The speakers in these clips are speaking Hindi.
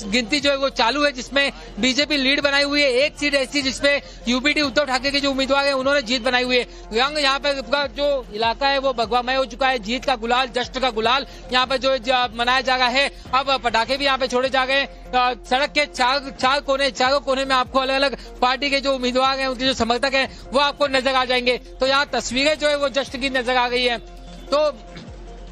गिनती जो है वो चालू है, जिसमें बीजेपी लीड बनाई हुई है। एक सीट ऐसी जिसपे यूपीटी उद्धव ठाकरे के जो उम्मीदवार है उन्होंने जीत बनाई हुई है। रंग यहाँ पे जो इलाका है वो भगवामय हो चुका है। जीत का गुलाल, जश्न का गुलाल यहाँ पे जो मनाया जा रहा है। अब पटाखे भी यहाँ पे छोड़े जा गए। सड़क के चारों कोने में आपको अलग अलग पार्टी के जो उम्मीदवार हैं, उनके जो समर्थक हैं, वो आपको नजर आ जाएंगे। तो यहाँ तस्वीरें जो है वो जश्न की नजर आ गई है। तो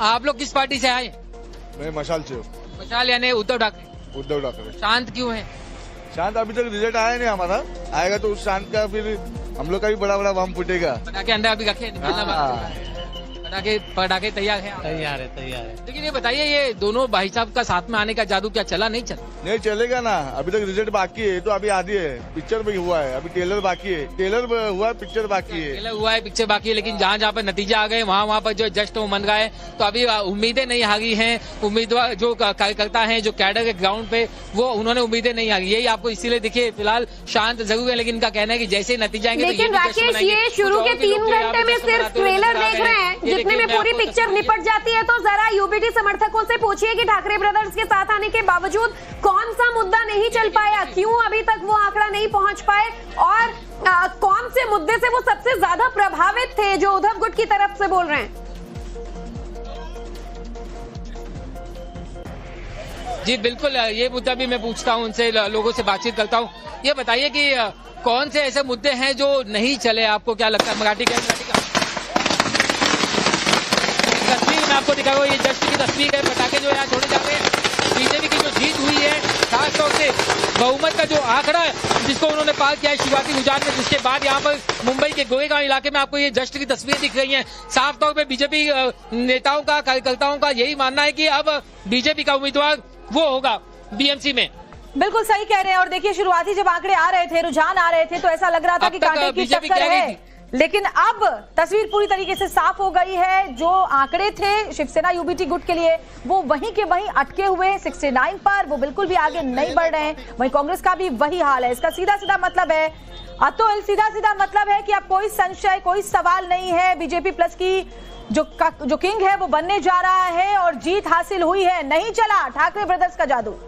आप लोग किस पार्टी से आए? मैं मशाल से हूँ। मशाल यानी उद्धव ठाकरे। उद्धव ठाकरे। शांत क्यों है? शांत अभी तक रिजल्ट आया नहीं हमारा, आएगा तो उस शांत का फिर हम लोग का भी बड़ा बड़ा बम फूटेगा। पटाखे अंदर अभी रखे पटाखे तैयार है? तैयार है। लेकिन ये बताइए, ये दोनों भाई साहब का साथ में आने का जादू क्या चला? नहीं चला? नहीं चलेगा ना, अभी तक रिजल्ट बाकी है। तो अभी आधी है, पिक्चर भी हुआ है, अभी टेलर बाकी है। टेलर हुआ है, पिक्चर बाकी है। टेलर हुआ है, पिक्चर बाकी है। लेकिन जहाँ जहाँ पर नतीजे आ गए वहाँ पर जो जश्न वो मन रहा है। तो अभी उम्मीदें नहीं हारी हैं। उम्मीदवार जो कार्यकर्ता हैं, जो कैडर के ग्राउंड पे, वो उन्होंने उम्मीदें नहीं हारी। यही आपको इसीलिए दिखे फिलहाल शांत जरूर है, लेकिन इनका कहना है कि जैसे नतीजे आएंगे। लेकिन राकेश, ये शुरू के 3 घंटे में सिर्फ ट्रेलर देख रहे हैं, जितने में पूरी पिक्चर निपट जाती है। तो जरा यूपीटी समर्थकों से पूछिए कि ठाकरे ब्रदर्स के साथ आने के बावजूद कौन सा मुद्दा नहीं चल पाया, क्यों अभी तक वो आंकड़ा नहीं पहुंच पाए, और कौन से मुद्दे से वो सबसे ज्यादा प्रभावित थे जो उद्धव गुट की तरफ से बोल रहे हैं। जी बिल्कुल, ये मुद्दा भी मैं पूछता हूं उनसे, लोगों से बातचीत करता हूं। ये बताइए कि कौन से ऐसे मुद्दे हैं जो नहीं चले, आपको क्या लगता है? मराठी का तस्वीर मैं आपको दिखा रहा हूँ, ये जश्न की तस्वीर है। पटाखे जो यहाँ छोड़े जाते हैं। बीजेपी की जो जीत हुई है, खासतौर से बहुमत का जो आंकड़ा है जिसको उन्होंने पार किया है शुरुआती रुझान में, जिसके बाद यहाँ पर मुंबई के गोरेगांव इलाके में आपको ये जश्न की तस्वीरें दिख रही हैं। साफ तौर पे बीजेपी नेताओं का, कार्यकर्ताओं का यही मानना है कि अब बीजेपी का उम्मीदवार वो होगा बीएमसी में। बिल्कुल सही कह रहे हैं। और देखिए, शुरुआती जब आंकड़े आ रहे थे, रुझान आ रहे थे, तो ऐसा लग रहा था कि कांटे की टक्कर है। लेकिन अब तस्वीर पूरी तरीके से साफ हो गई है। जो आंकड़े थे शिवसेना यूबीटी गुट के लिए, वो वहीं के वहीं अटके हुए हैं 69 पर, वो बिल्कुल भी आगे नहीं बढ़ रहे हैं। वहीं कांग्रेस का भी वही हाल है। इसका सीधा सीधा मतलब है, अतुल, सीधा मतलब है कि अब कोई संशय, कोई सवाल नहीं है। बीजेपी प्लस की जो किंग है वो बनने जा रहा है और जीत हासिल हुई है। नहीं चला ठाकरे ब्रदर्स का जादू।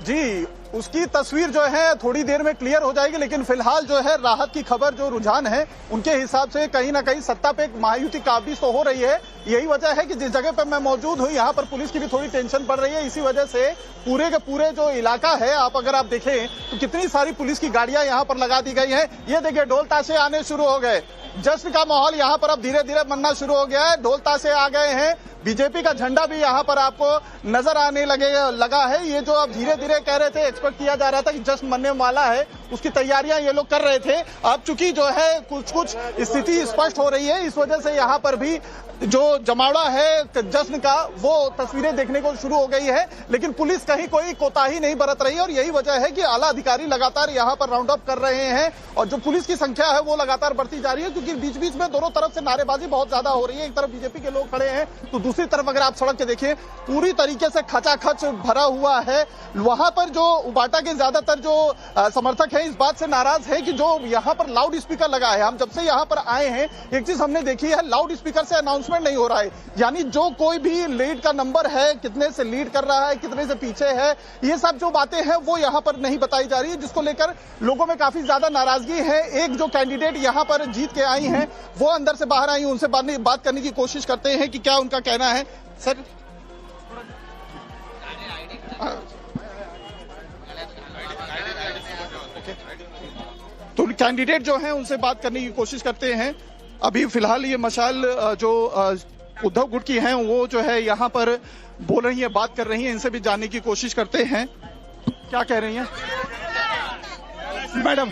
जी, उसकी तस्वीर जो है थोड़ी देर में क्लियर हो जाएगी, लेकिन फिलहाल जो है राहत की खबर, जो रुझान है उनके हिसाब से कहीं ना कहीं सत्ता पे एक महायुति काबिज तो हो रही है। यही वजह है कि जिस जगह पर मैं मौजूद हूँ, यहाँ पर पुलिस की भी थोड़ी टेंशन पड़ रही है। इसी वजह से पूरे के पूरे जो इलाका है, अगर आप देखें तो कितनी सारी पुलिस की गाड़ियां यहाँ पर लगा दी गई है। ये देखिए, ढोल ताशे आने शुरू हो गए। जश्न का माहौल यहाँ पर अब धीरे धीरे बनना शुरू हो गया है। ढोल ताशे आ गए हैं। बीजेपी का झंडा भी यहाँ पर आपको नजर आने लगा है। ये जो अब धीरे धीरे कह रहे थे, एक्सपेक्ट किया जा रहा था कि जश्न बनने वाला है, उसकी तैयारियां ये लोग कर रहे थे। अब चूंकि जो है कुछ स्थिति स्पष्ट हो रही है, इस वजह से यहाँ पर भी जो जमावड़ा है जश्न का, वो तस्वीरें देखने को शुरू हो गई है। लेकिन पुलिस कहीं कोई कोताही नहीं बरत रही है, और यही वजह है कि आला अधिकारी लगातार यहाँ पर राउंड अप कर रहे हैं। और जो पुलिस की संख्या है वो लगातार बढ़ती जा रही है, क्योंकि बीच बीच में दोनों तरफ से नारेबाजी बहुत ज्यादा हो रही है। एक तरफ बीजेपी के लोग खड़े हैं, तो दूसरी तरफ अगर आप सड़क के देखिए, पूरी तरीके से खचाखच भरा हुआ है। वहां पर जो उबाटा के ज्यादातर जो समर्थक है, इस बात से नाराज है कि जो यहाँ पर लाउड स्पीकर लगा है। हम जब से यहाँ पर आए हैं, एक चीज हमने देखी है, लाउड स्पीकर से अनाउंसमेंट नहीं हो रहा है। यानी जो कोई भी लीड का नंबर है, कितने से लीड कर रहा है, कितने से पीछे है, ये सब जो बातें हैं वो यहाँ पर नहीं बताई जा रही है, जिसको लेकर लोगों में काफी ज्यादा नाराजगी है। एक जो कैंडिडेट यहाँ पर जीत के आई हैं, वो अंदर से बाहर आई, उनसे बात करने की कोशिश करते हैं कि क्या उनका कहना है। सर, तो कैंडिडेट जो हैं उनसे बात करने की कोशिश करते हैं। अभी फिलहाल ये मशाल जो उद्धव गुट की हैं, वो जो है यहाँ पर बोल रही है, बात कर रही हैं। इनसे भी जानने की कोशिश करते हैं, क्या कह रही हैं मैडम?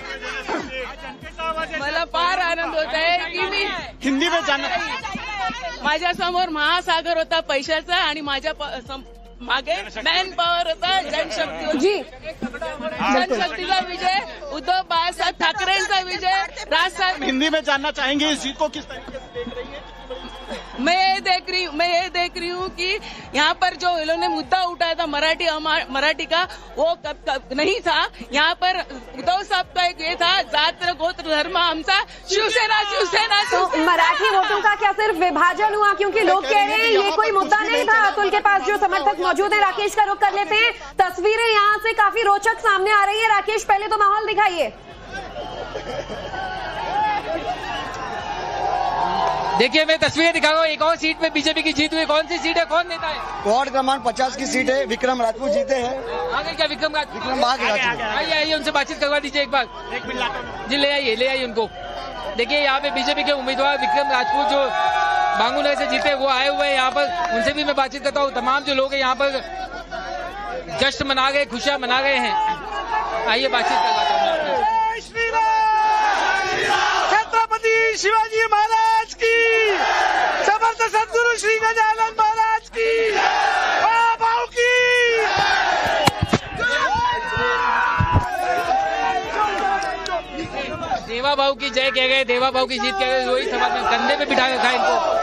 मला फार आनंद होत आहे की मी हिंदी में जानना। माझ्या समोर महासागर होता पैशाचा आणि माझ्या मागे मॅन पॉवर होता जनशक्ती जी, जनशक्तीचा विजय, उद्धव बाळासाहेब ठाकरेंचा विजय, राज साहेब। हिंदी में जानना चाहेंगे इस जीत को किस तरीके से देख रही है? मैं ये देख रही हूँ कि यहाँ पर जो इन्होंने मुद्दा उठाया था मराठी का, वो कब नहीं था। यहाँ पर उद्धव साहब का एक ये था, जात गोत्र धर्म आमचा, शिवसेना शिवसेना। तो मराठी वोटों का क्या सिर्फ विभाजन हुआ? क्योंकि लोग कह रहे हैं ये कोई मुद्दा नहीं था। अतुल के पास जो समर्थक मौजूद है, राकेश का रुख कर लेते हैं। तस्वीरें यहाँ से काफी रोचक सामने आ रही है। राकेश, पहले तो माहौल दिखाइए। देखिए, मैं तस्वीरें दिखा रहा हूँ। एक और सीट पे बीजेपी की जीत हुई। कौन सी सीट है, कौन नेता है? वार्ड क्रमांक 50 की सीट है, विक्रम राजपूत जीते हैं। आगे क्या विक्रम राजपूत? आइए उनसे बातचीत करवा दीजिए एक बार। जी, ले आइए उनको। देखिए, यहाँ पे बीजेपी के उम्मीदवार विक्रम राजपूत जो बांगूनगर से जीते, वो आए हुए हैं यहाँ पर। उनसे भी मैं बातचीत करता हूँ। तमाम जो लोग हैं यहाँ पर जश्न मना गए, खुशियां मना गए हैं। आइए बातचीत करवाता हूँ। छत्रपति शिवाजी महाराज की, समर्थ सद्गुरु श्री गजानन महाराज की, भाव की। देवा भाऊ की जय कह गए, देवा भाऊ की जीत कह गए। वही समाज में कंधे पे बिठा रखा है इनको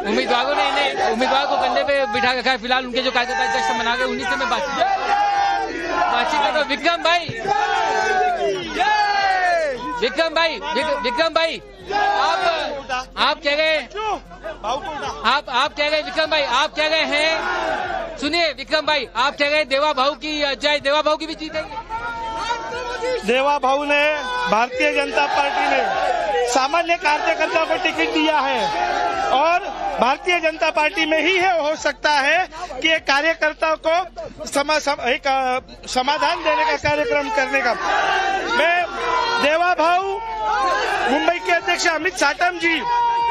उम्मीदवारों ने। इन्हें उम्मीदवार को कंधे पे बिठा रखा है। फिलहाल उनके जो कार्यकर्ता जश्न मना गए, उन्हीं से मैं बातचीत करता हूँ। विक्रम भाई, आप कह गए, आप कह गए विक्रम भाई, आप कह गए हैं, सुनिए विक्रम भाई, आप कह गए देवा भाऊ की जय, देवा भाऊ की भी जीतेंगे। देवा भाऊ ने, भारतीय जनता पार्टी ने सामान्य कार्यकर्ता को टिकट दिया है और भारतीय जनता पार्टी में ही है हो सकता है कि एक कार्यकर्ता को एक समाधान देने का कार्यक्रम करने का। मैं देवा भाऊ, मुंबई के अध्यक्ष अमित साटम जी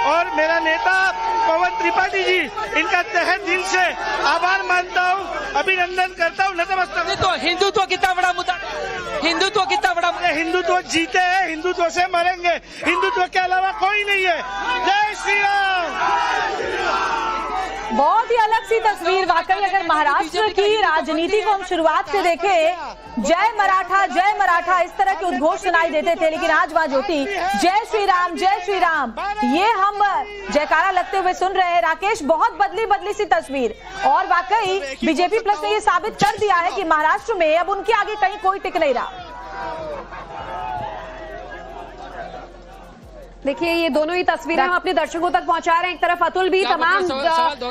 और मेरा नेता पवन त्रिपाठी जी, इनका तहे दिल से आभार मानता हूँ, अभिनंदन करता हूँ, नतमस्तक। तो हिंदुत्व कितना बड़ा मुद्दा, हिंदुत्व कितना बड़ा मुद्दा। हिंदुत्व जीते हैं, हिंदुत्व से मरेंगे, हिंदुत्व के अलावा कोई नहीं है। जय श्री राम। बहुत ही अलग सी तस्वीर वाकई। अगर महाराष्ट्र की राजनीति को हम शुरुआत से देखें, जय मराठा इस तरह के उद्घोष सुनाई देते थे, लेकिन आज वहां ज्योति जय श्री राम ये हम जयकारा लगते हुए सुन रहे हैं। राकेश, बहुत बदली सी तस्वीर, और वाकई बीजेपी प्लस ने ये साबित कर दिया है कि महाराष्ट्र में अब उनके आगे कहीं कोई टिक नहीं रहा। देखिए, ये दोनों ही तस्वीरें हम अपने दर्शकों तक पहुंचा रहे हैं। एक तरफ अतुल भी तमाम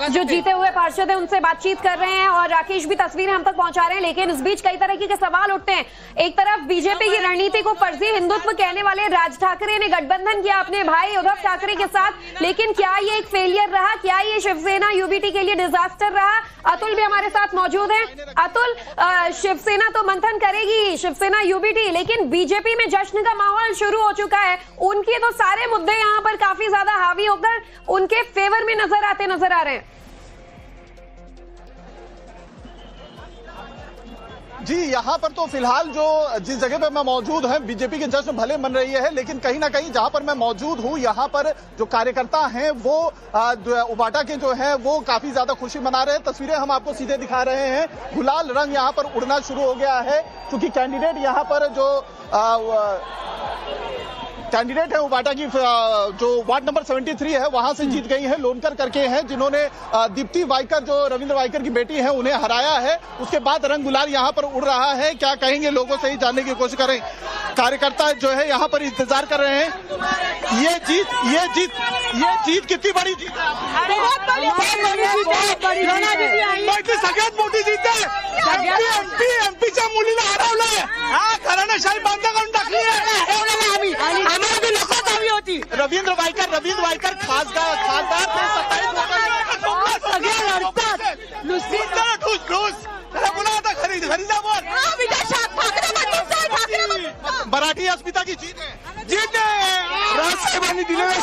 जो जीते हुए पार्षद हैं उनसे बातचीत कर रहे हैं, और राकेश भी तस्वीरें हम तक पहुंचा रहे हैं। लेकिन इस बीच कई तरह के सवाल उठते हैं। एक तरफ बीजेपी की रणनीति को फर्जी हिंदुत्व कहने वाले राज ठाकरे ने गठबंधन किया अपने भाई उद्धव ठाकरे के साथ, लेकिन क्या ये एक फेलियर रहा? क्या ये शिवसेना यूबीटी के लिए डिजास्टर रहा? अतुल भी हमारे साथ मौजूद है। अतुल, शिवसेना तो मंथन करेगी, शिवसेना यूबीटी, लेकिन बीजेपी में जश्न का माहौल शुरू हो चुका है। उनके तो सारे मुद्दे यहाँ पर काफी ज्यादा हावी होकर उनके फेवर में नजर आ रहे हैं। जी, यहाँ पर तो फिलहाल जो जिस जगह पर मैं मौजूद है, बीजेपी के जश्न भले मन रही है, लेकिन कहीं ना कहीं जहाँ पर मैं मौजूद हूँ, यहाँ पर जो कार्यकर्ता हैं वो उबाटा के जो हैं वो काफी ज्यादा खुशी मना रहे हैं। तस्वीरें हम आपको सीधे दिखा रहे हैं। गुलाल रंग यहाँ पर उड़ना शुरू हो गया है, क्योंकि कैंडिडेट यहाँ पर जो कैंडिडेट है उबाटा की, जो वार्ड नंबर 73 है वहां से जीत गई है, लोनकर करके हैं, जिन्होंने दीप्ति वाइकर जो रविंद्र वाइकर की बेटी है उन्हें हराया है। उसके बाद रंग गुलाल यहाँ पर उड़ रहा है। क्या कहेंगे लोगों से ही जानने की कोशिश करें। कार्यकर्ता जो है यहाँ पर इंतजार कर रहे हैं। ये जीत कितनी बड़ी जीत है? सगळ्यात मोठी जीत आहे। एमपीच्या मुलीला हरवलंय, हा घराणेशाही बंद करून टाकली आहे। रवींद्र वायकर खासदार मराठी अस्मिता की जीत है।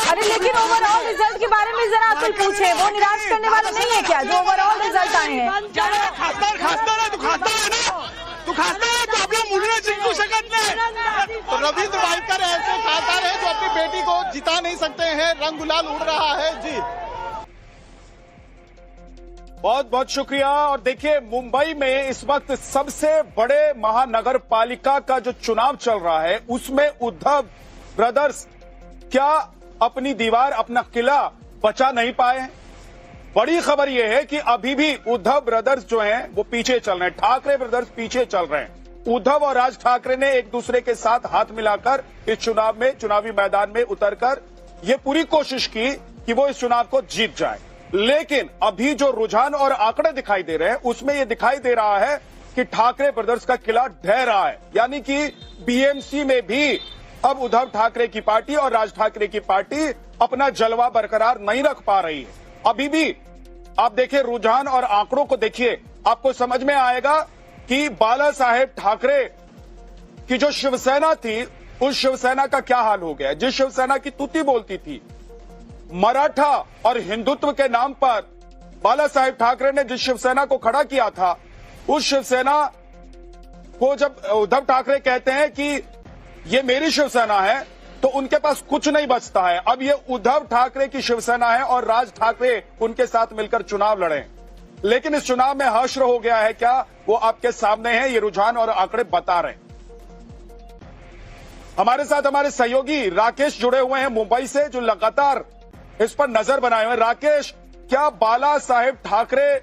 अरे लेकिन ओवरऑल रिजल्ट के बारे में जरा अतुल पूछे, वो निराश करने वाला नहीं है क्या जो ओवरऑल रिजल्ट आए हैं? खासदार है, तू खासदार है तो आपल्या मुलीला जिंकू शकत नाही। तो रविंद्र वाइकर ऐसे खासदार है जो अपनी बेटी को जिता नहीं सकते हैं। रंग गुलाल उड़ रहा है। जी, बहुत बहुत शुक्रिया। और देखिए, मुंबई में इस वक्त सबसे बड़े महानगर पालिका का जो चुनाव चल रहा है, उसमें उद्धव ब्रदर्स क्या अपनी दीवार, अपना किला बचा नहीं पाए हैं। बड़ी खबर यह है कि अभी भी उद्धव ब्रदर्स जो हैं वो पीछे चल रहे हैं, ठाकरे ब्रदर्स पीछे चल रहे हैं। उद्धव और राज ठाकरे ने एक दूसरे के साथ हाथ मिलाकर इस चुनाव में, चुनावी मैदान में उतरकर ये पूरी कोशिश की कि वो इस चुनाव को जीत जाए। लेकिन अभी जो रुझान और आंकड़े दिखाई दे रहे हैं उसमें ये दिखाई दे रहा है कि ठाकरे ब्रदर्स का किला ढह रहा है, यानी कि बीएमसी में भी अब उद्धव ठाकरे की पार्टी और राज ठाकरे की पार्टी अपना जलवा बरकरार नहीं रख पा रही है। अभी भी आप देखिए रुझान और आंकड़ों को देखिए, आपको समझ में आएगा कि बाला साहेब ठाकरे की जो शिवसेना थी उस शिवसेना का क्या हाल हो गया। जिस शिवसेना की तूती बोलती थी, मराठा और हिंदुत्व के नाम पर बाला साहेब ठाकरे ने जिस शिवसेना को खड़ा किया था, उस शिवसेना को जब उद्धव ठाकरे कहते हैं कि ये मेरी शिवसेना है तो उनके पास कुछ नहीं बचता है। अब ये उद्धव ठाकरे की शिवसेना है और राज ठाकरे उनके साथ मिलकर चुनाव लड़े। लेकिन इस चुनाव में हश्र हो गया है क्या, वो आपके सामने है, ये रुझान और आंकड़े बता रहे हैं। हमारे साथ हमारे सहयोगी राकेश जुड़े हुए हैं मुंबई से, जो लगातार इस पर नजर बनाए हुए हैं। राकेश, क्या बाला साहेब ठाकरे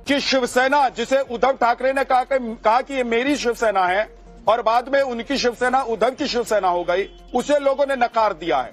की शिवसेना, जिसे उद्धव ठाकरे ने कहा कि ये मेरी शिवसेना है और बाद में उनकी शिवसेना उद्धव की शिवसेना हो गई, उसे लोगों ने नकार दिया है,